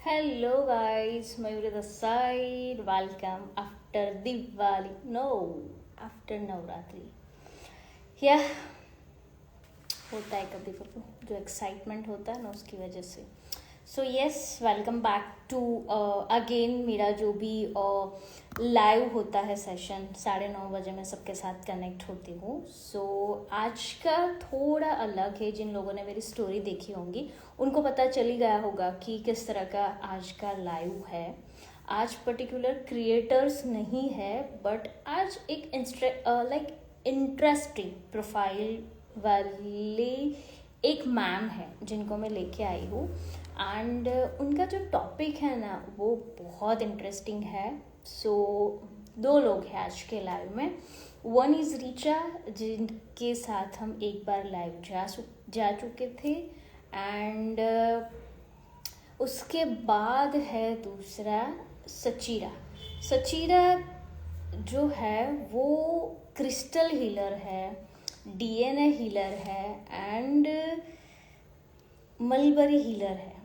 Hello guys, Mayuri the side. Welcome after Diwali. No, after Navratri. Yeah, होता है कभी कभी जो एक्साइटमेंट होता है ना उसकी वजह से. So yes, welcome back to again मेरा जो भी लाइव होता है सेशन 9:30 बजे मैं सबके साथ कनेक्ट होती हूँ. सो आज का थोड़ा अलग है. जिन लोगों ने मेरी स्टोरी देखी होंगी उनको पता चल ही गया होगा कि किस तरह का आज का लाइव है. आज पर्टिकुलर क्रिएटर्स नहीं है, बट आज एक लाइक इंटरेस्टिंग प्रोफाइल वाली एक मैम है जिनको मैं लेके आई हूँ. एंड उनका जो टॉपिक है ना वो बहुत इंटरेस्टिंग है. सो दो लोग हैं आज के लाइव में. वन इज़ रीचा, जिनके साथ हम एक बार लाइव जा चुके थे. एंड उसके बाद है दूसरा सचीरा. सचीरा जो है वो क्रिस्टल हीलर है, डीएनए हीलर है एंड मलबरी हीलर है.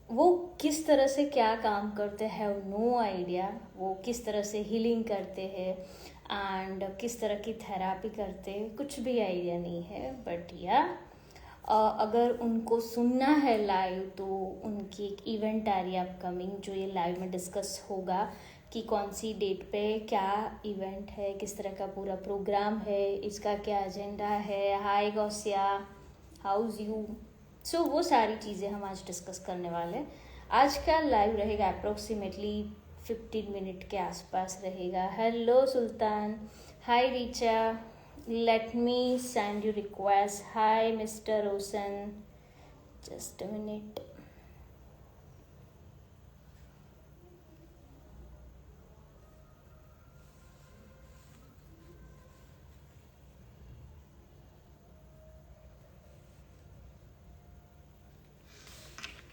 वो किस तरह से क्या काम करते हैं नो आइडिया. वो किस तरह से हीलिंग करते हैं एंड किस तरह की थेरापी करते हैं कुछ भी आइडिया नहीं है. बट या अगर उनको सुनना है लाइव तो उनकी एक इवेंट आ रही है अपकमिंग, जो ये लाइव में डिस्कस होगा कि कौन सी डेट पे क्या इवेंट है, किस तरह का पूरा प्रोग्राम है, इसका क्या एजेंडा है. हाय गौसिया, हाउज यू. सो वो सारी चीज़ें हम आज डिस्कस करने वाले हैं. आज का लाइव रहेगा अप्रोक्सीमेटली 15 मिनट के आसपास रहेगा. Hello Sultan, hi Richa, let me send you request. Hi Mr. Rosen, just a minute.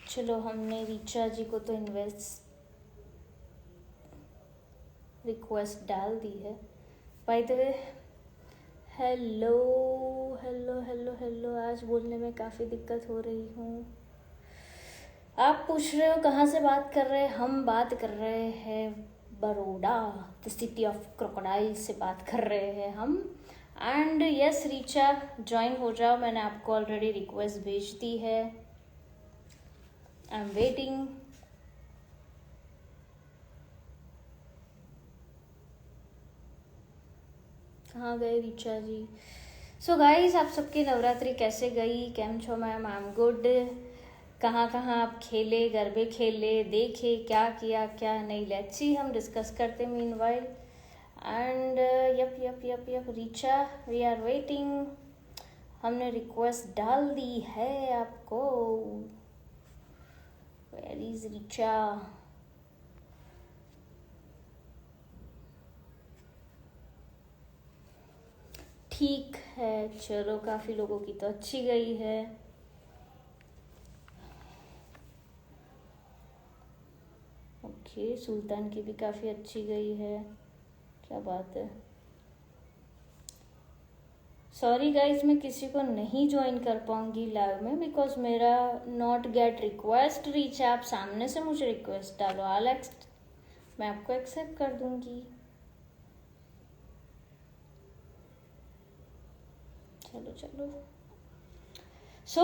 चलो, हमने रीचा जी को तो इन्वेस्ट रिक्वेस्ट डाल दी है. By the way, hello hello hello hello. आज बोलने में काफ़ी दिक्कत हो रही हूँ. आप पूछ रहे हो कहाँ से बात कर रहे हैं. हम बात कर रहे हैं Baroda, the city of crocodile से बात कर रहे हैं हम. एंड यस रीचा, ज्वाइन हो जाओ. मैंने आपको ऑलरेडी रिक्वेस्ट भेज दी है. I am waiting. कहाँ गए रीचा जी. सो गाइस, आप सबकी नवरात्रि कैसे गई? केम छो मैम? I am good. कहाँ कहाँ आप खेले, गरबे खेले, देखे, क्या किया क्या नहीं, लेट्स सी, हम डिस्कस करते meanwhile. And yup yup yup yup Richa, we are waiting. हमने रिक्वेस्ट डाल दी है आपको. Where is Richa? ठीक है, चलो, काफ़ी लोगों की तो अच्छी गई है. ओके, सुल्तान की भी काफ़ी अच्छी गई है. क्या बात है. सॉरी गाइज, मैं किसी को नहीं ज्वाइन कर पाऊंगी लाइव में बिकॉज मेरा नॉट गेट रिक्वेस्ट रीच. आप सामने से मुझे रिक्वेस्ट डालो, मैं आपको एक्सेप्ट कर दूंगी. चलो चलो. सो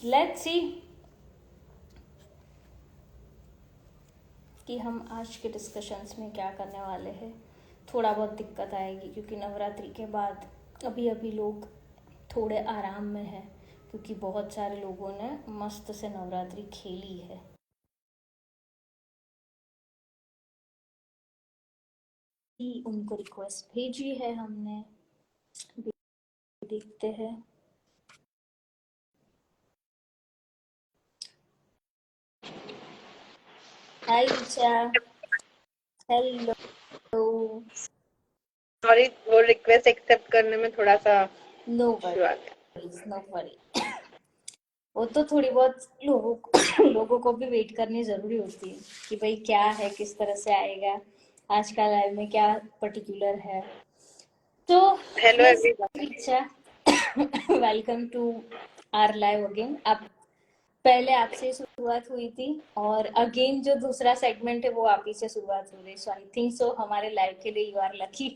लेट्स सी कि हम आज के डिस्कशंस में क्या करने वाले हैं. थोड़ा बहुत दिक्कत आएगी क्योंकि नवरात्रि के बाद अभी अभी लोग थोड़े आराम में हैं, क्योंकि बहुत सारे लोगों ने मस्त से नवरात्रि खेली है. उनको रिक्वेस्ट भेजी है हमने, देखते हैं. हाय ऋचा, हेलो. सॉरी, वो रिक्वेस्ट एक्सेप्ट करने में थोड़ा सा नो वरीज, नो वरी. वो तो थोड़ी बहुत लोगों को भी वेट करनी जरूरी होती है कि भाई क्या है, किस तरह से आएगा, आज का लाइव में क्या पर्टिकुलर है. तो hello yes everyone. Richa, welcome to our live again. आप पहले आपसे शुरुआत हुई थी और अगेन जो दूसरा सेगमेंट है वो आप ही से शुरुआत हो रही, सो आई थिंक सो हमारे लाइफ के लिए you are lucky.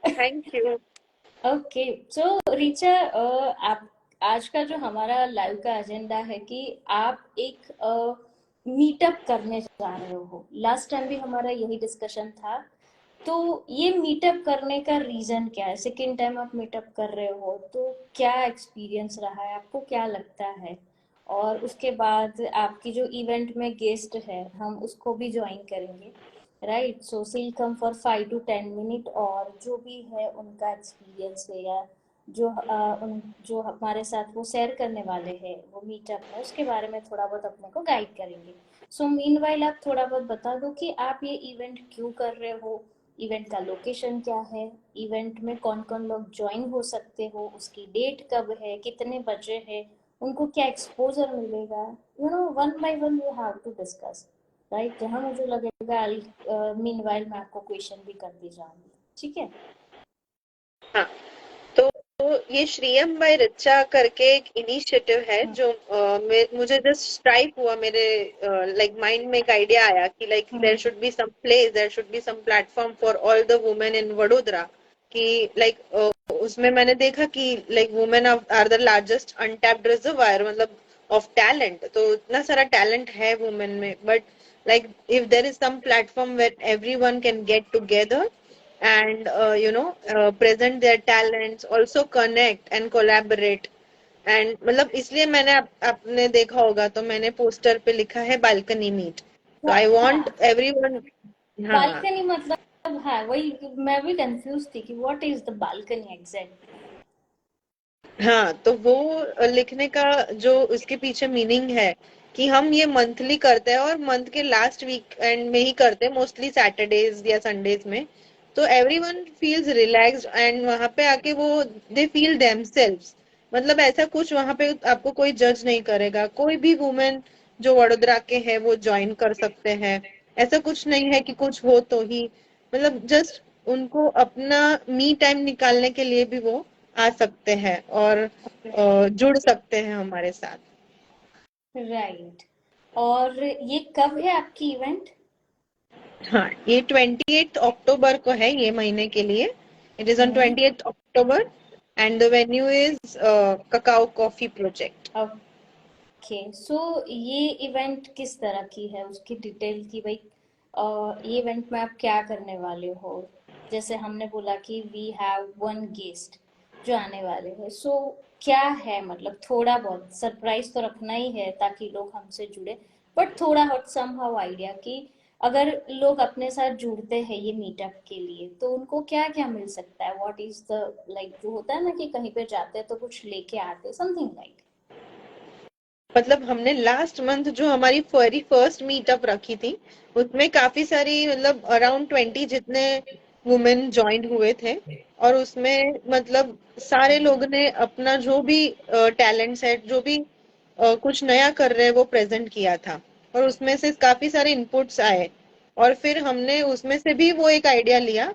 Thank you. Okay, so Richa, आप, आज का जो हमारा लाइव का एजेंडा है कि आप एक मीटअप करने जा रहे हो। लास्ट टाइम भी हमारा यही डिस्कशन था। तो ये मीटअप करने का रीजन क्या है? सेकेंड टाइम आप मीटअप कर रहे हो तो क्या एक्सपीरियंस रहा है, आपको क्या लगता है? और उसके बाद आपकी जो इवेंट में गेस्ट है हम उसको भी ज्वाइन करेंगे, right? So see come for 5 to 10 minute, और जो भी है उनका एक्सपीरियंस है या जो उन जो हमारे साथ वो शेयर करने वाले हैं वो मीटअप में, उसके बारे में थोड़ा बहुत अपने को गाइड करेंगे। सो मीनवाइल आप थोड़ा बहुत बता दो कि आप ये इवेंट क्यों कर रहे हो, इवेंट का लोकेशन क्या है, इवेंट में कौन कौन लोग ज्वाइन हो सकते हो, उसकी डेट कब है, कितने बजे है, उनको क्या एक्सपोजर मिलेगा। One by one you have to discuss, right? जहाँ मुझे लगेगा मीनवाइल मैं आपको क्वेश्चन भी करती जाऊंगी, ठीक है? हाँ, तो ये श्रीयम बाय रिचा करके एक इनिशिएटिव है हम्म, जो मुझे जस्ट स्ट्राइक हुआ मेरे लाइक माइंड में एक आइडिया आया कि like there hmm, should be some place, there should be some platform for all the women in Vadodara, कि लाइक उसमें मैंने देखा कि like women are the largest untapped reservoir, मतलब ऑफ टैलेंट। तो इतना सारा टैलेंट है वुमेन में, but like if there is some platform where everyone can get together and present their talents, also connect and collaborate, and मतलब इसलिए मैंने आपने देखा होगा तो मैंने पोस्टर पे लिखा है बालकनी मीट। तो आई वांट हाँ, एवरीवन। हाँ। बालकनी मतलब, हाँ वही मैं भी कंफ्यूज थी कि what is the balcony exactly. हाँ, तो वो लिखने का जो उसके पीछे मीनिंग है कि हम ये मंथली करते हैं और मंथ के लास्ट वीक एंड में ही करते हैं, मोस्टली सैटरडेज या संडेज में। तो एवरीवन फील्स रिलैक्स्ड एंड वहां पे आके वो दे फील देमसेल्व्स। मतलब ऐसा कुछ वहां पे आपको कोई जज नहीं करेगा, कोई भी वुमेन जो वडोदरा के हैं वो ज्वाइन कर सकते हैं। ऐसा कुछ नहीं है कि कुछ हो तो ही, मतलब जस्ट उनको अपना मी टाइम निकालने के लिए भी वो आ सकते हैं और जुड़ सकते हैं हमारे साथ। राइट, और ये कब है आपकी इवेंट? हाँ, ये 28 अक्टूबर को है, ये महीने के लिए। It is on hmm, 28 October and the venue is cacao coffee project. Okay, so ये इवेंट किस तरह की है, उसकी डिटेल की भाई। ये इवेंट में आप क्या करने वाले हो? जैसे हमने बोला कि वी हैव वन गेस्ट जो आने वाले हैं, सो क्या है, मतलब थोड़ा बहुत सरप्राइज तो रखना ही है ताकि लोग हमसे जुड़े, बट थोड़ा हॉट सम हाउ आइडिया कि अगर लोग अपने साथ जुड़ते हैं ये मीटअप के लिए तो उनको क्या क्या मिल सकता है, व्हाट इज द लाइक, जो होता है ना कि कहीं पे जाते हैं तो कुछ लेके आते, समथिंग लाइक। मतलब हमने लास्ट मंथ जो हमारी वेरी फर्स्ट मीटअप रखी थी उसमें काफी सारी, मतलब अराउंड 20 जितने वुमेन ज्वाइन हुए थे। और उसमें मतलब सारे लोग ने अपना जो भी टैलेंट्स है, जो भी कुछ नया कर रहे हैं वो प्रेजेंट किया था। और उसमें से काफी सारे इनपुट्स आए और फिर हमने उसमें से भी वो एक आइडिया लिया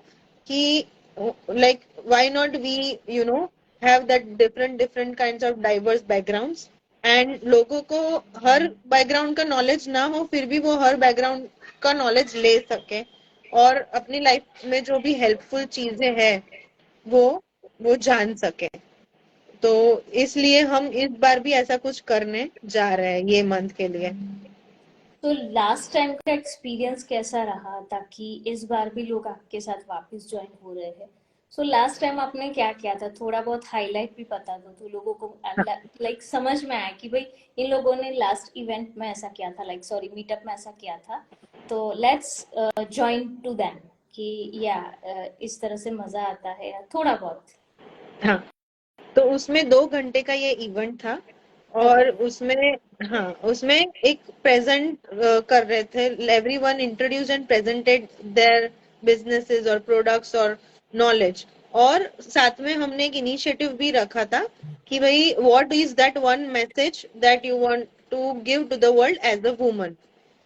कि like why not we you know have that different different kinds of diverse backgrounds, and लोगों को हर बैकग्राउंड का नॉलेज ना हो फिर भी वो हर बैकग्राउंड का नॉलेज ले सके और अपनी लाइफ में जो भी हेल्पफुल चीजें हैं वो वो जान सके। तो इसलिए हम इस बार भी ऐसा कुछ करने जा रहे हैं ये मंथ के लिए। तो लास्ट टाइम का एक्सपीरियंस कैसा रहा ताकि इस बार भी लोग आपके साथ वापस ज्वाइन हो रहे हैं? सो लास्ट टाइम आपने क्या किया था, थोड़ा बहुत हाईलाइट भी बता दो तो लोगों को लाइक समझ में आए कि भाई इन लोगों ने लास्ट इवेंट में ऐसा किया था, लाइक सॉरी मीटअप में ऐसा किया था। तो लेट्स ज्वाइन टू देम कि या इस तरह से मजा आता है थोड़ा बहुत। हाँ, तो उसमें 2 घंटे का ये इवेंट था ओके। और उसमें, हाँ, उसमें एक प्रेजेंट कर रहे थे, everyone introduce and presented their businesses और प्रोडक्ट्स और नॉलेज। और साथ में हमने एक इनिशिएटिव भी रखा था कि भाई what is that one message that you want to give to the world as a woman.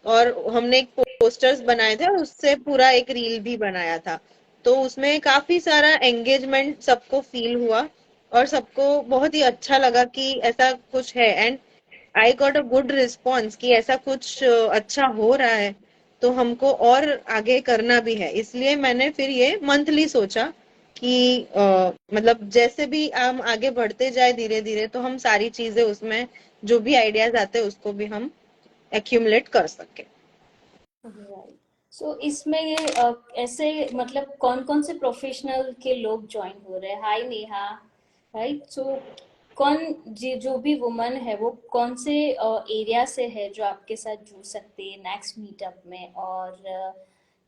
और हमने एक पोस्टर्स बनाए थे और उससे पूरा एक रील भी बनाया था। तो उसमें काफी सारा एंगेजमेंट सबको फील हुआ और सबको बहुत ही अच्छा लगा कि ऐसा कुछ है, and I got a good response कि ऐसा कुछ अच्छा हो रहा है, तो हमको और आगे करना भी है। इसलिए मैंने फिर ये मंथली सोचा कि मतलब जैसे भी हम आगे बढ़ते जाए धीरे धीरे, तो हम सारी चीजें उसमें जो भी आइडियाज आते हैं उसको भी हम एक्यूमुलेट कर सके। राइट। सो इसमें ये ऐसे मतलब कौन कौन से प्रोफेशनल के लोग ज्वाइन हो रहे हैं? हाय नेहा। राइट। सो कौन जो भी वुमन है वो कौन से एरिया से है जो आपके साथ जुड़ सकते हैं नेक्स्ट मीटअप में? और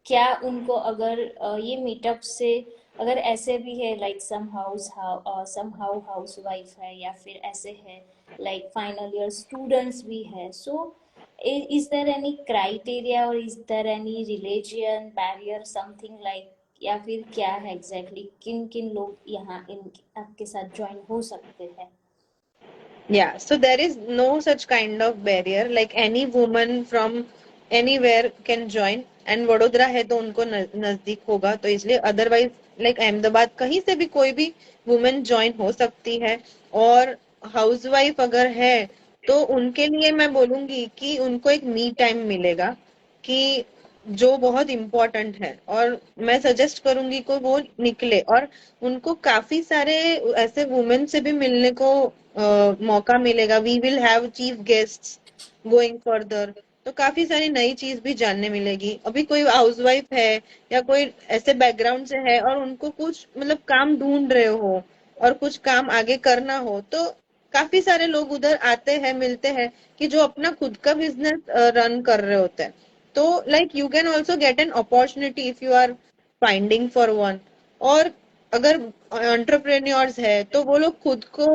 क्या उनको अगर ये मीटअप से अगर ऐसे भी है like some how house wife है या फिर ऐसे है लाइक फाइनल ईयर स्टूडेंट्स भी है, सो is there any criteria or is there any religion barrier something like, या फिर क्या है एग्जैक्टली किन किन लोग यहाँ इन आपके साथ ज्वाइन हो सकते हैं? Yeah, so there is no such kind of barrier. Like any woman from anywhere can join. And Vadodara है तो उनको नजदीक होगा, तो इसलिए अदरवाइज लाइक अहमदाबाद कहीं से भी कोई भी वुमेन ज्वाइन हो सकती है। और हाउसवाइफ अगर है तो उनके लिए मैं बोलूंगी कि उनको एक मी टाइम मिलेगा, कि जो बहुत इम्पोर्टेंट है, और मैं सजेस्ट करूंगी को वो निकले, और उनको काफी सारे ऐसे वुमेन से भी मिलने को मौका मिलेगा। We will have chief guests going further, तो काफी सारी नई चीज भी जानने मिलेगी। अभी कोई हाउसवाइफ है या कोई ऐसे बैकग्राउंड से है और उनको कुछ मतलब काम ढूंढ रहे हो और कुछ काम आगे करना हो, तो काफी सारे लोग उधर आते हैं, मिलते हैं, कि जो अपना खुद का बिजनेस रन कर रहे होते हैं। तो like you can also get an opportunity if you are finding for one. और अगर एंटरप्रेन्योर्स है तो वो लोग खुद को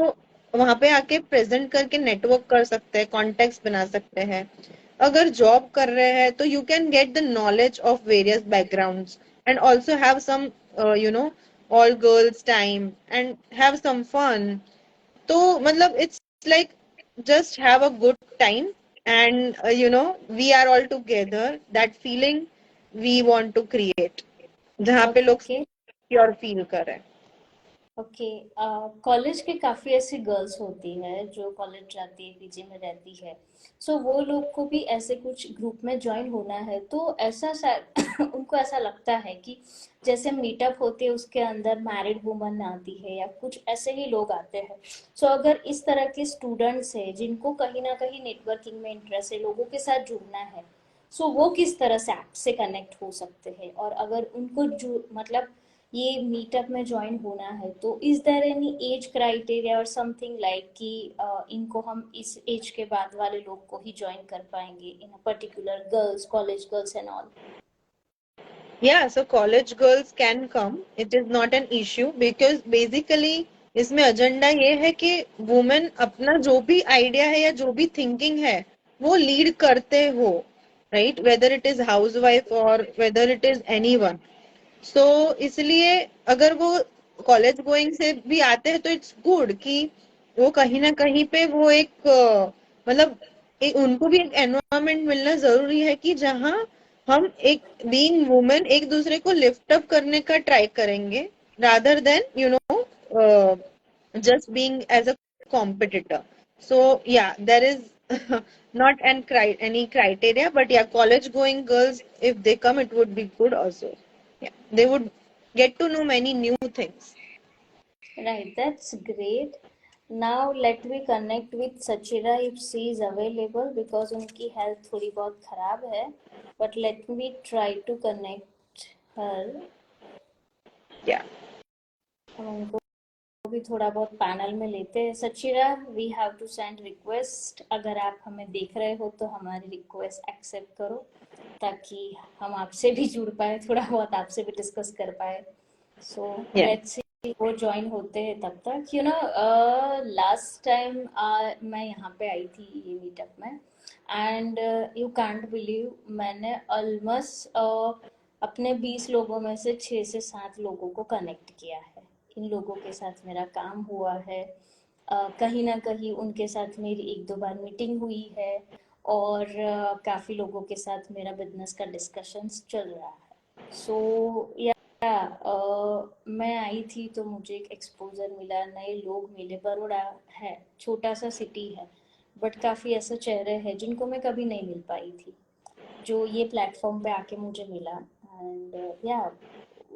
वहां पे आके प्रेजेंट करके नेटवर्क कर सकते हैं, कॉन्टेक्ट बना सकते हैं। अगर जॉब कर रहे हैं तो you can get the knowledge of various backgrounds and also have some you know all girls time and have some fun. तो मतलब it's like just have a good time, and we are all together, that feeling we want to create, जहाँ पे लोग okay. Secure feel करें। Okay. College के काफ़ी ऐसी girls होती है जो कॉलेज जाती है, पीजी में रहती है। सो वो लोग को भी ऐसे कुछ ग्रुप में ज्वाइन होना है तो ऐसा शायद उनको ऐसा लगता है कि जैसे मीटअप होती है उसके अंदर मैरिड वुमन आती है या कुछ ऐसे ही लोग आते हैं। सो अगर इस तरह के स्टूडेंट्स है जिनको कहीं ना कहीं नेटवर्किंग में इंटरेस्ट है, लोगों के साथ जुड़ना है, सो वो किस तरह से ऐप से कनेक्ट हो सकते हैं? और अगर उनको जो मतलब ये मीटअप में ज्वाइन होना है तो is there any age criteria और समथिंग लाइक कि इनको हम इस एज के बाद वाले लोग को ही ज्वाइन कर पाएंगे इन particular girls, college girls and all? Yeah, so college girls can come. It is not an issue because basically इसमें एजेंडा ये है कि वुमेन अपना जो भी आइडिया है या जो भी थिंकिंग है वो लीड करते हो, right, whether it is housewife और whether it is anyone. So इसलिए अगर वो कॉलेज गोइंग से भी आते हैं तो इट्स गुड कि वो कहीं ना कहीं पे वो एक मतलब उनको भी एक एनवायरनमेंट मिलना जरूरी है कि जहाँ हम एक बीइंग वुमेन एक दूसरे को लिफ्ट अप करने का ट्राई करेंगे, rather than just being as a competitor. So yeah, there is not any criteria, but yeah, college going girls, if they come, it would be good also. Yeah, they would get to know many new things. Right, that's great. Now let me connect with Sachira if she is available because उनकी health थोड़ी बहुत खराब है, but let me try to connect her. Yeah. हम उनको भी थोड़ा बहुत पैनल में लेते हैं। Sachira, we have to send request. अगर आप हमें देख रहे हो तो हमारी रिक्वेस्ट एक्सेप्ट करो ताकि हम आपसे भी जुड़ पाए, थोड़ा बहुत आपसे भी डिस्कस कर पाए। सो Yeah. लेट्स सी वो ज्वाइन होते हैं तब तक। लास्ट टाइम मैं यहाँ पे आई थी ये मीटअप में, एंड यू कांट बिलीव मैंने ऑलमोस्ट अपने 20 लोगों में से 6 से 7 लोगों को कनेक्ट किया है। इन लोगों के साथ मेरा काम हुआ है, कहीं ना कहीं उनके साथ मेरी एक दो बार मीटिंग हुई है, और काफ़ी लोगों के साथ मेरा बिजनेस का डिस्कशंस चल रहा है। सो मैं आई थी तो मुझे एक एक्सपोजर मिला, नए लोग मिले। बड़ोड़ा है, छोटा सा सिटी है, बट काफ़ी ऐसे चेहरे हैं जिनको मैं कभी नहीं मिल पाई थी, जो ये प्लेटफॉर्म पे आके मुझे मिला। एंड या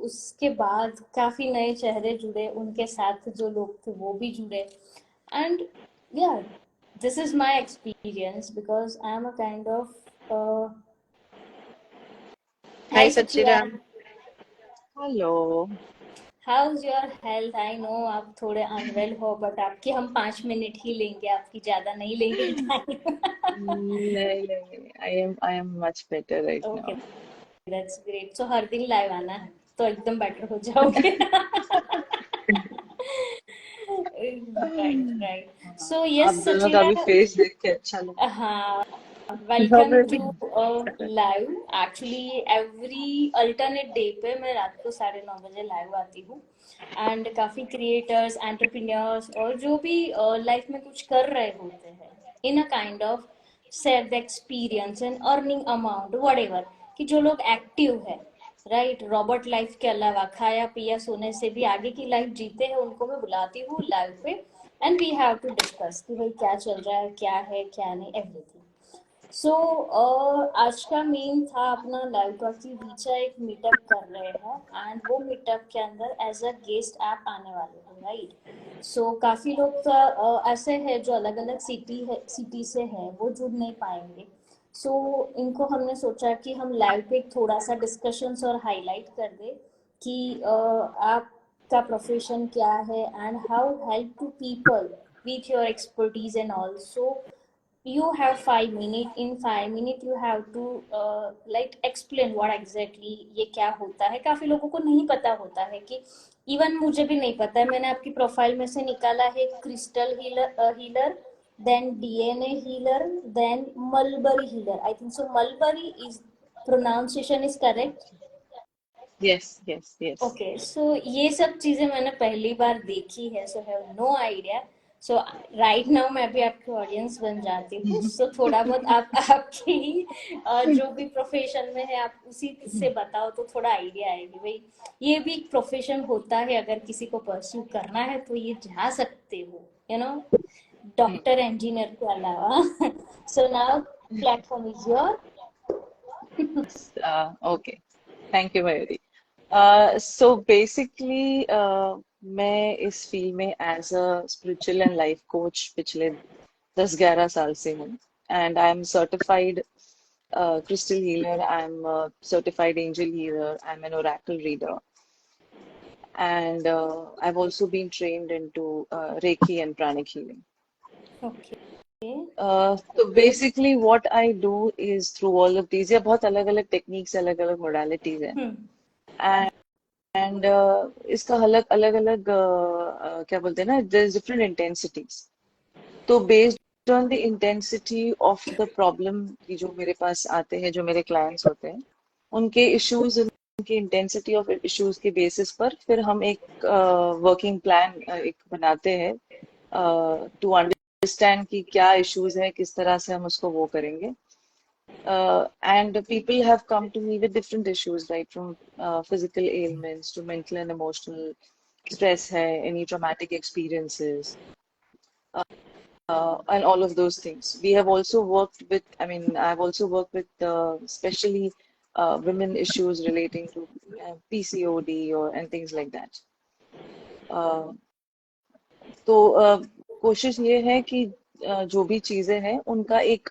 उसके बाद काफ़ी नए चेहरे जुड़े, उनके साथ जो लोग थे वो भी जुड़े। एंड या this is my experience because I am a kind of hi hi Sachiya. सच्चिदाम। Hello. How's your health? I know आप थोड़े अनवेल हो, बट आपके हम 5 मिनट ही लेंगे, आपकी ज्यादा नहीं लेंगे टाइम। नहीं नहीं, I am much better right okay, now. That's great. So हर दिन लाइव आना है तो एकदम बेटर हो जाओगे। Right right. सो आप यस दोनों का सचिया, भी फेस देख के अच्छा लगा। हाँ, welcome Probably. To live. Actually every alternate day पे मैं रात को 9:30 बजे लाइव आती हूँ। एंड काफ़ी क्रिएटर्स, एंटरप्रेन्योर्स और जो भी लाइफ में कुछ कर रहे होते हैं, in a kind of share the experience and earning amount what, कि जो लोग एक्टिव है, राइट, रॉबर्ट लाइफ के अलावा खाया पिया सोने से भी आगे की लाइफ जीते हैं, उनको मैं बुलाती हूँ लाइव पे। And we have to discuss कि भाई क्या चल रहा है क्या नहीं, एवरीथिंग। सो आज का मेन था अपना लाइव का कि रीचा एक मीटअप कर रहे हैं, एंड वो मीटअप के अंदर एज अ गेस्ट आप आने वाले हो, राइट। सो काफी लोग तो, ऐसे हैं जो अलग अलग सिटी से हैं, वो जुड़ नहीं पाएंगे। सो इनको हमने सोचा कि हम लाइव पे एक थोड़ा सा डिस्कशंस और हाईलाइट कर दे कि आपका प्रोफेशन क्या है and how help to people with your expertise and also you have 5 minutes. In 5 minutes you have to like explain what exactly ये क्या होता है। काफी लोगों को नहीं पता होता है कि, इवन मुझे भी नहीं पता है। मैंने आपकी प्रोफाइल में से निकाला है crystal healer, then DNA healer, then mulberry healer. I think so mulberry is pronunciation is correct. Yes yes yes. Okay, so ये सब चीजें मैंने पहली बार देखी है, so have no idea. So right now मैं भी आपकी ऑडियंस बन जाती हूँ, सो थोड़ा बहुत आप आपकी जो भी प्रोफेशन में है आप उसी से बताओ तो थोड़ा आइडिया आएगी भाई। ये भी एक प्रोफेशन होता है, अगर किसी को परस्यू करना है तो ये जा सकते हो, यू नो, डॉक्टर इंजीनियर के अलावा। So now platform is your. Okay, thank you Mayuri. So basically मैं इस फील्ड में as a spiritual and life coach पिछले 10-11 साल से हूँ। And I am certified crystal healer. I'm a certified angel healer. I'm an oracle reader. And I've also been trained into Reiki and pranic healing. Okay. So basically what I do is through all of these, ये बहुत अलग अलग techniques, अलग अलग modalities हैं। And इसका अलग अलग अलग क्या बोलते हैं ना, देयर इज डिफरेंट इंटेंसिटीज। तो based on the intensity of the problem की जो मेरे पास आते हैं, जो मेरे क्लाइंट्स होते हैं, उनके इश्यूज, उनकी इंटेंसिटी ऑफ इश्यूज के बेसिस पर फिर हम एक वर्किंग प्लान एक बनाते हैं टू अंडरस्टैंड कि क्या इश्यूज है, किस तरह से हम उसको वो करेंगे। And people have come to me with different issues, right? From physical ailments to mental and emotional stress, hai, any traumatic experiences, and all of those things. We have also worked with, I mean, I've also worked with especially women issues relating to PCOD or and things like that. Uh, तो कोशिश ये है कि जो भी चीजें हैं उनका एक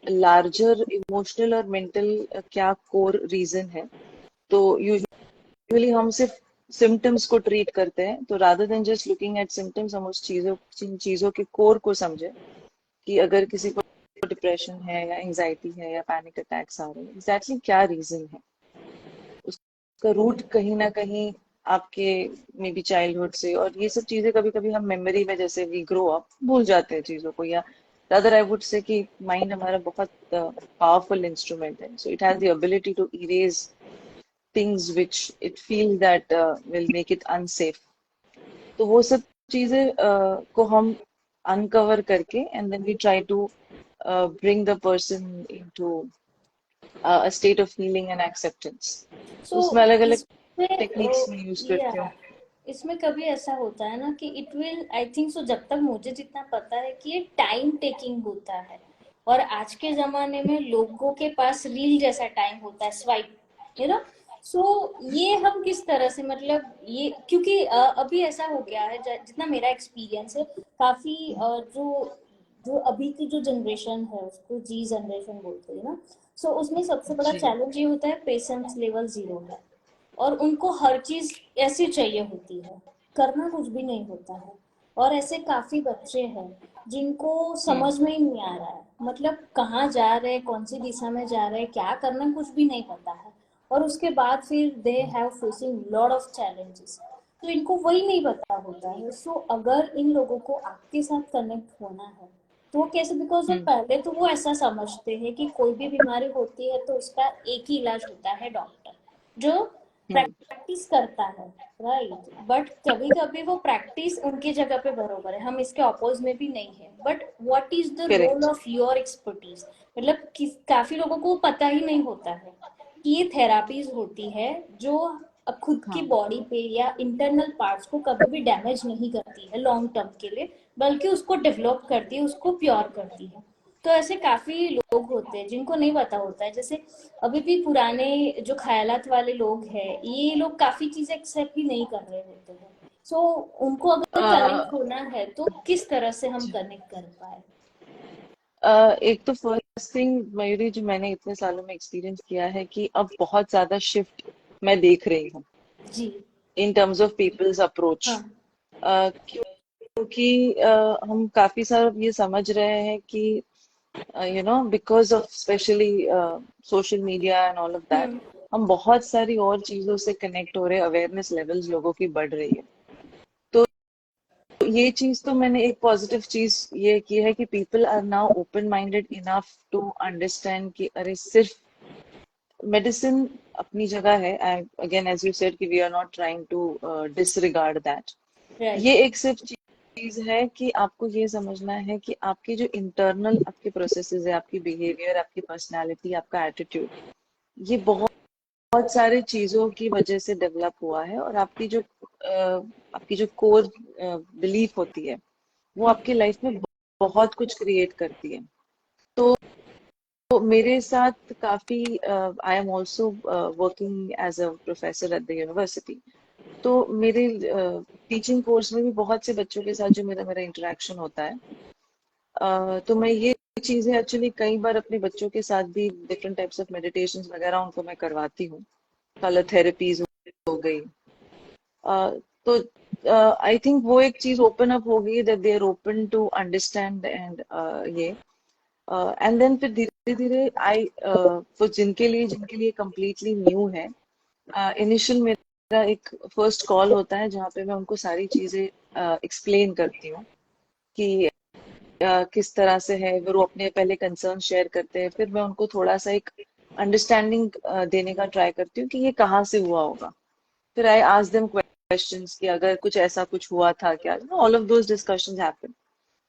लार्जर इमोशनल और मेंटल क्या कोर रीजन है। तो यूजुअली हम सिर्फ सिम्टम्स को ट्रीट करते हैं, तो rather than just looking at symptoms हम उस चीजों जिन चीजों के कोर को समझे कि अगर किसी को डिप्रेशन है या एंजाइटी है या पैनिक अटैक्स आ रहे हैं, एग्जैक्टली क्या रीजन है। उसका रूट कहीं ना कहीं आपके मे बी चाइल्डहुड से, और ये सब चीजें कभी कभी हम मेमोरी में जैसे वी ग्रो अप भूल जाते हैं चीजों को, या रादर आई वुड से कि माइंड हमारा बहुत पावरफुल इंस्ट्रूमेंट है, so it has the ability to erase things which it feels that will make it unsafe. तो वो सब चीजें को हम अनकवर करके and then we try to bring the person into a state of healing and acceptance. तो सो उसमें अलग अलग इस टेक्निक्स में यूज करते हो? या इसमें कभी ऐसा होता है ना कि इट विल, आई थिंक सो, जब तक मुझे जितना पता है कि ये टाइम टेकिंग होता है। और आज के जमाने में लोगों के पास रील जैसा टाइम होता है, स्वाइप, यू नो। सो ये हम किस तरह से, मतलब ये क्योंकि अभी ऐसा हो गया है, जितना मेरा एक्सपीरियंस है, काफी जो जो अभी की जो जनरेशन है उसको जी जनरेशन बोलते हैं ना। सो उसमें सबसे बड़ा जी। चैलेंज ये होता है, पेशेंस लेवल जीरो है। और उनको हर चीज ऐसी चाहिए होती है, करना कुछ भी नहीं होता है। और ऐसे काफी बच्चे हैं जिनको हम्म। समझ में ही नहीं आ रहा है, मतलब कहाँ जा रहे हैं, कौन सी दिशा में जा रहे हैं, क्या करना, कुछ भी नहीं पता है। और उसके बाद फिर they have facing lot of challenges. तो इनको वही नहीं पता होता है। सो अगर इन लोगों को आपके साथ कनेक्ट होना है तो वो कैसे, बिकॉज वो हम्म। पहले तो वो ऐसा समझते हैं कि कोई भी बीमारी होती है तो उसका एक ही इलाज होता है, डॉक्टर, जो हम्म। प्रैक्टिस करता है, राइट। बट कभी कभी वो प्रैक्टिस उनकी जगह पे बरोबर है, हम इसके अपोज में भी नहीं है, but what is the role correct. Of your expertise. मतलब काफी लोगों को पता ही नहीं होता है कि ये थेरापीज होती है जो खुद की हाँ। बॉडी पे या इंटरनल पार्ट्स को कभी भी डैमेज नहीं करती है लॉन्ग टर्म के लिए, बल्कि उसको डेवलप करती है, उसको प्योर करती है। तो ऐसे काफी लोग होते हैं जिनको नहीं पता होता है। जैसे अभी भी पुराने जो ख्यालात वाले लोग हैं, ये लोग काफी चीजें एक्सेप्ट भी नहीं कर रहे होते हैं। सो उनको अगर कनेक्ट अ, होना है तो किस तरह से हम कनेक्ट कर पाए? एक तो फर्स्ट थिंग मयूरी, जो मैंने इतने सालों में एक्सपीरियंस किया है कि अब बहुत ज्यादा शिफ्ट मैं देख रही हूँ जी। In terms of peoples approach. हाँ। क्योंकि हम काफी सारा ये समझ रहे हैं कि because of specially social media and all of that, hmm. हम बहुत सारी और चीजों से कनेक्ट हो रहे हैं, अवेयरनेस लेवल्स लोगों की बढ़ रही है। तो ये चीज तो मैंने एक पॉजिटिव चीज ये की है कि people are now open minded enough to understand कि अरे सिर्फ मेडिसिन अपनी जगह है। अगेन एज यू सेड कि we are not trying to disregard that. Right. ये एक सिर्फ चीज है कि आपको ये समझना है कि आपके जो इंटरनल आपके प्रोसेसेस है, आपकी बिहेवियर, आपकी पर्सनालिटी, आपका एटीट्यूड, ये बहुत बहुत सारी चीजों की वजह से डेवलप हुआ है। और आपकी जो कोर बिलीफ होती है वो आपकी लाइफ में बहुत कुछ क्रिएट करती है। तो मेरे साथ काफी, I am also working as a professor at the university. तो मेरे टीचिंग कोर्स में भी बहुत से बच्चों के साथ जो मेरा मेरा इंटरेक्शन होता है, तो मैं ये चीजें एक्चुअली कई बार अपने बच्चों के साथ भी डिफरेंट टाइप्स ऑफ मेडिटेशन वगैरह उनको मैं करवाती हूँ। कलर थेरेपीज हो गई। तो आई थिंक वो एक चीज ओपन अप हो गई, that they are open to understand and ये एंड देन फिर धीरे धीरे वो जिनके लिए कम्प्लीटली न्यू है, इनिशियल मेरा एक फर्स्ट कॉल होता है जहाँ पे मैं उनको सारी चीजें एक्सप्लेन करती हूँ कि किस तरह से है। फिर वो अपने पहले कंसर्न शेयर करते हैं, फिर मैं उनको थोड़ा सा एक अंडरस्टैंडिंग देने का ट्राई करती हूँ कि ये कहाँ से हुआ होगा। फिर आई आस्क देम क्वेश्चंस कि अगर कुछ ऐसा कुछ हुआ था क्या, all of those discussions happen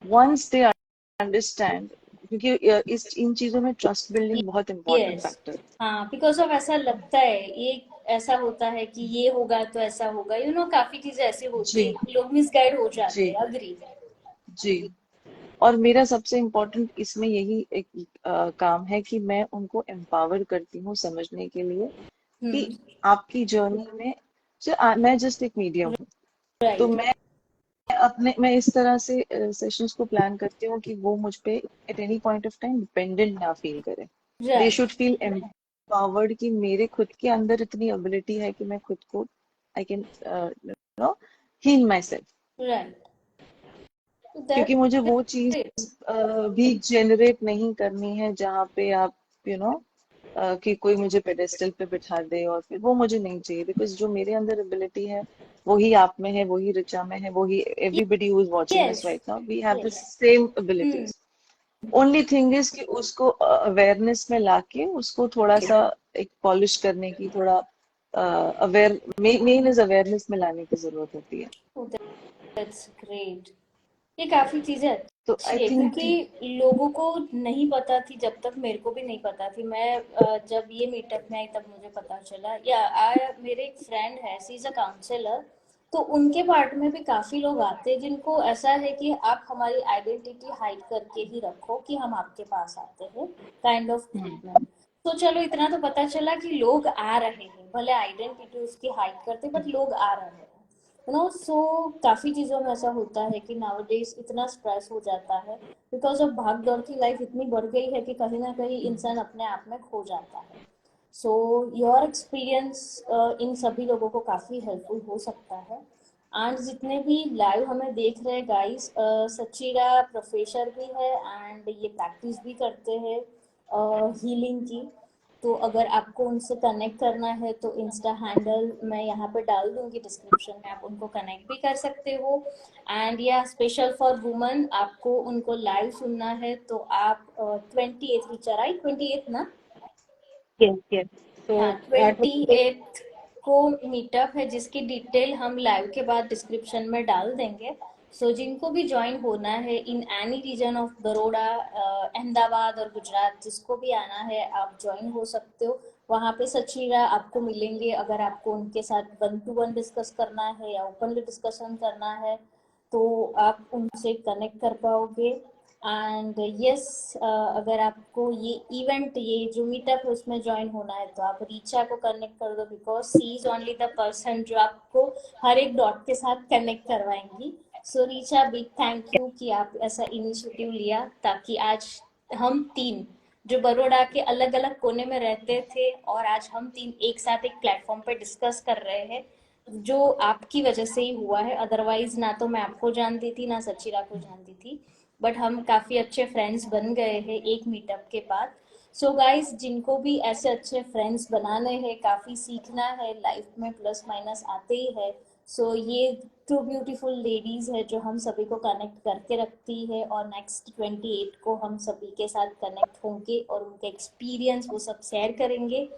once they understand. क्योंकि इस इन चीजों में ट्रस्ट बिल्डिंग बहुत इंपॉर्टेंट यस। फैक्टर है। हाँ, बिकॉज ऑफ ऐसा लगता है ये, ऐसा होता है कि ये होगा तो ऐसा होगा, काफी चीजें ऐसी होती है जी। कि लोग मिसगाइड हो जाते जी। हैं। अग्री। जी। और मेरा सबसे इम्पोर्टेंट इसमें यही एक काम है कि मैं उनको एम्पावर करती हूँ समझने के लिए कि हम्म। आपकी जर्नी में मैं जस्ट एक मीडियम हूँ। तो राइट। मैं इस तरह से सेशंस को प्लान करती हूँ कि वो मुझ पे at any point of time dependent ना फील करें। दे राइट। शुड फील एम्पावर्ड कि मेरे खुद के अंदर इतनी एबिलिटी है कि मैं खुद को I can know heal myself. Right. क्योंकि दैट्स मुझे वो चीज ग्रेट। भी जनरेट नहीं करनी है जहाँ पे आप यू नो कि कोई मुझे पेडेस्टल पे बिठा दे, और फिर वो मुझे नहीं चाहिए। बिकॉज जो मेरे अंदर एबिलिटी है वही आप में है, वही ऋचा में है, वही everybody who is watching yes. Us right now, we have the yes. Same hmm. Abilities. Only thing is कि उसको अवेयरनेस में लाके उसको थोड़ा सा एक पॉलिश करने की, थोड़ा अवेयर, मेन इज अवेयरनेस में लाने की जरूरत होती है। That's great. ये काफी चीजें तो आई थिंक क्योंकि लोगों को नहीं पता थी, जब तक मेरे को भी नहीं पता थी। मैं जब ये मीटअप में आई तब मुझे पता चला। या मेरे एक फ्रेंड है, सी इज अ काउंसलर, तो उनके पार्ट में भी काफी लोग आते हैं जिनको ऐसा है कि आप हमारी आइडेंटिटी हाइड करके ही रखो कि हम आपके पास आते हैं, काइंड ऑफ ट्रीटमेंट। तो चलो इतना तो पता चला कि लोग आ रहे हैं, भले आइडेंटिटी उसकी हाइड करते बट लोग आ रहे हैं, सो काफी चीजों में ऐसा होता है कि नाउअडेज इतना स्ट्रेस हो जाता है बिकॉज ऑफ भाग दौड़ की लाइफ इतनी बढ़ गई है कि कहीं ना कहीं इंसान अपने आप में खो जाता है। सो योर एक्सपीरियंस इन सभी लोगों को काफी हेल्पफुल हो सकता है। एंड जितने भी लाइव हमें देख रहे हैं गाइस, सच्चिरा प्रोफेसर भी है एंड ये प्रैक्टिस भी करते हैं हीलिंग की। तो अगर आपको उनसे कनेक्ट करना है तो इंस्टा हैंडल मैं यहाँ पे डाल दूंगी डिस्क्रिप्शन में, आप उनको कनेक्ट भी कर सकते हो। एंड या स्पेशल फॉर वुमेन आपको उनको लाइव सुनना है तो आप 28 रिचा, राइट, 28 ना? Yes, yes. हाँ, So, 28 को मीटअप है जिसकी डिटेल हम लाइव के बाद डिस्क्रिप्शन में डाल देंगे। सो जिनको भी ज्वाइन होना है in any region of Baroda, Ahmedabad और गुजरात, जिसको भी आना है आप ज्वाइन हो सकते हो। वहाँ पे सचिरा आपको मिलेंगे। अगर आपको उनके साथ 1-to-1 डिस्कस करना है या ओपनली डिस्कशन करना है तो आप उनसे कनेक्ट कर पाओगे। एंड यस, अगर आपको ये इवेंट, ये जो मीटअप है उसमें ज्वाइन होना है तो आप रीचा को कनेक्ट कर दो because she is only the person जो आपको हर एक डॉट के साथ कनेक्ट करवाएंगी। So Richa, big thank you कि आप ऐसा इनिशिएटिव लिया ताकि आज हम तीन जो बड़ौदा के अलग अलग कोने में रहते थे और आज हम तीन एक साथ एक प्लेटफॉर्म पे डिस्कस कर रहे हैं, जो आपकी वजह से ही हुआ है। अदरवाइज ना तो मैं आपको जानती थी ना सचिरा को जानती थी, बट हम काफी अच्छे फ्रेंड्स बन गए हैं एक मीटअप के बाद। सो गाइस, जिनको भी ऐसे अच्छे फ्रेंड्स बनाने हैं, काफी सीखना है लाइफ में, प्लस माइनस आते ही है। सो ये टू ब्यूटीफुल लेडीज है जो हम सभी को कनेक्ट करके रखती है और नेक्स्ट 28 को हम सभी के साथ कनेक्ट होंगे और उनके एक्सपीरियंस वो सब शेयर करेंगे।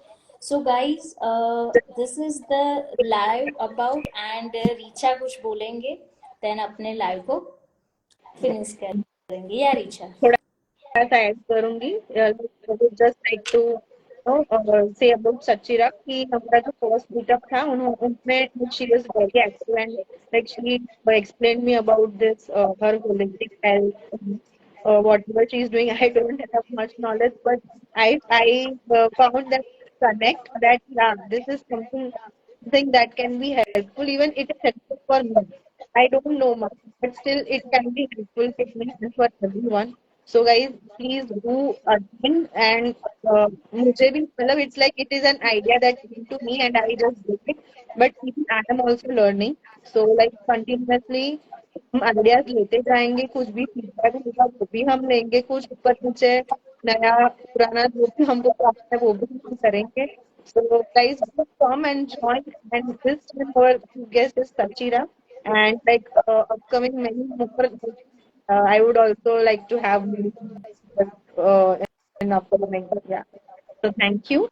So guys, this is the live about and Richa कुछ बोलेंगे, देन अपने लाइव को फिनिश करेंगे या रीचा? सा ऐड करूंगी, just like to say about Sachira कि हमारा जो फर्स्ट मीटअप था उनमें she was very active and like she explain me about this her holistic health, whatever she is doing. I don't have much knowledge, but I found that connect that yeah, this is something that can be helpful. Even it is helpful for me. I don't know much, but still it can be helpful for me and for everyone. So guys, please do attend and मुझे भी मतलब it's like it is an idea that came to me and I just did it. But even I am also learning. So like continuously हम ideas लेते जाएंगे, कुछ भी feedback होगा वो भी हम लेंगे, कुछ ऊपर नीचे नया पुराना जो भी हमको प्राप्त है वो भी हम करेंगे। So guys, come and join and this time our guest is Sachira and like upcoming many more. I would also like to have in upcoming. But yeah. So thank you.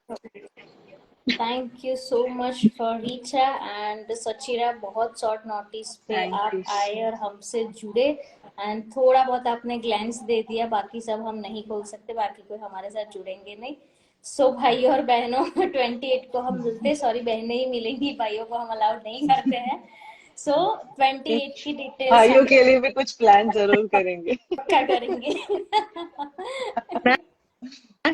Thank you so much for Richa and Sachira, बहुत short notice पे thank आप you आए so और हमसे जुड़े and थोड़ा बहुत आपने ग्लैंस दे दिया, बाकी सब हम नहीं खोल सकते, बाकी कोई हमारे साथ जुड़ेंगे नहीं। सो भाई और बहनों, 28 को हम मिलते, सॉरी बहनें ही मिलेंगी, भाइयों को हम अलाउड नहीं करते हैं। सो 28 की डिटेल्स भाइयों हम के लिए भी कुछ प्लान जरूर करेंगे। पक्का करेंगे।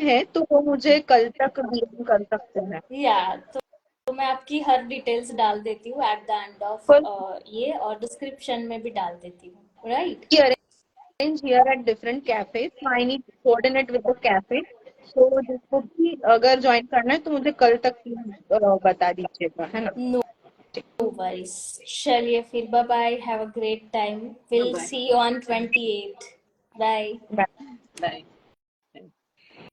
है तो वो मुझे कल तक डीएम कर सकते हैं। या तो मैं आपकी हर डिटेल्स डाल देती हूँ at the end of First, ये, और डिस्क्रिप्शन में भी डाल देती हूँ, right? we arrange here at different cafes. So I need to coordinate with the cafe. So जिसको भी अगर ज्वाइन करना है तो मुझे कल तक बता दीजिएगा, है ना? No worries. चलिए फिर, bye bye, have a great time, will bye see you on 28। Bye. Bye. Bye.